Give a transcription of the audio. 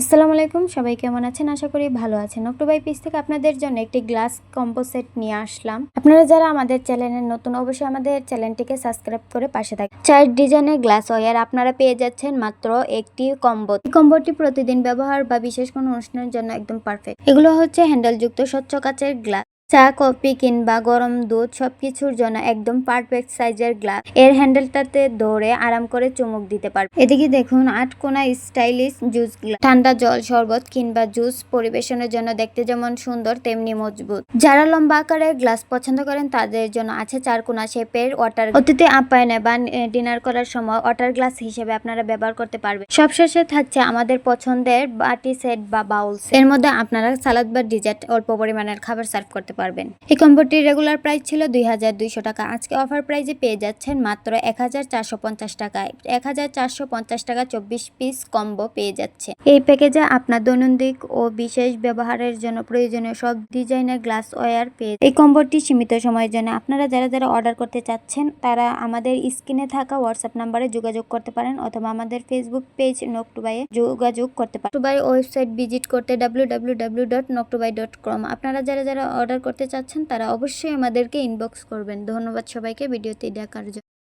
আসসালামু আলাইকুম, সবাই কেমন আছেন? আশা করি ভালো আছেন। অক্টোবাই পিস থেকে আপনাদের জন্য একটি গ্লাস কম্বো সেট নিয়ে আসলাম। আপনারা যারা আমাদের চ্যানেলের নতুন, অবশ্যই আমাদের চ্যানেলটিকে সাবস্ক্রাইব করে পাশে থাকুন। 4 ডিজাইনের গ্লাস ওয়্যার আপনারা পেয়ে যাচ্ছেন মাত্র একটি কম্বো। এই কম্বোটি প্রতিদিন ব্যবহার বা বিশেষ কোনো অনুষ্ঠানের জন্য একদম পারফেক্ট। এগুলো হচ্ছে হ্যান্ডেলযুক্ত স্বচ্ছ কাচের গ্লাস। চা, কফি কিংবা গরম দুধ সবকিছুর জন্য একদম পারফেক্ট সাইজের গ্লাস। এর হ্যান্ডেলটাতে ধরে আরাম করে চুমুক দিতে পারবে। এদিকে দেখুন 8 কোনা স্টাইলিশ জুস গ্লাস। ঠান্ডা জল, শরবত কিংবা জুস পরিবেশনের জন্য দেখতে যেমন সুন্দর তেমনি মজবুত। যারা লম্বা আকারের গ্লাস পছন্দ করেন তাদের জন্য আছে 4 কোনা শেপের ওয়াটার। অতিথি আপ্যায়নে বা ডিনার করার সময় ওয়াটার গ্লাস হিসেবে আপনারা ব্যবহার করতে পারবেন। সবশেষে থাকছে আমাদের পছন্দের বাটি সেট বা বাউল। এর মধ্যে আপনারা সালাদ বা ডিজার্ট অল্প পরিমাণের খাবার সার্ভ করতে পারবেন। এই কম্বোটির রেগুলার প্রাইস ছিল 2200 টাকা। আজকে অফার প্রাইজে পেয়ে যাচ্ছেন মাত্র 1450 টাকায়। 1450 টাকা 24 পিস কম্বো পেয়ে যাচ্ছে। এই প্যাকেজে আপনার দৈনন্দিন ও বিশেষ ব্যবহারের জন্য প্রয়োজনীয় সব ডিজাইনের গ্লাস ওয়্যার পেয়ে। এই কম্বোটি সীমিত সময়ের জন্য। আপনারা যারা অর্ডার করতে চাচ্ছেন তারা আমাদের স্ক্রিনে থাকা হোয়াটসঅ্যাপ নাম্বারে যোগাযোগ করতে পারেন অথবা আমাদের ফেসবুক পেজ নকটুবাইয়ে যোগাযোগ করতে পারেন। নকটুবাই ওয়েবসাইট ভিজিট করতে www.noktubai.com। আপনারা যারা অর্ডার করতে চাচ্ছেন তারা অবশ্যই আমাদেরকে ইনবক্স করবেন। ধন্যবাদ সবাইকে ভিডিওটি দেখার জন্য।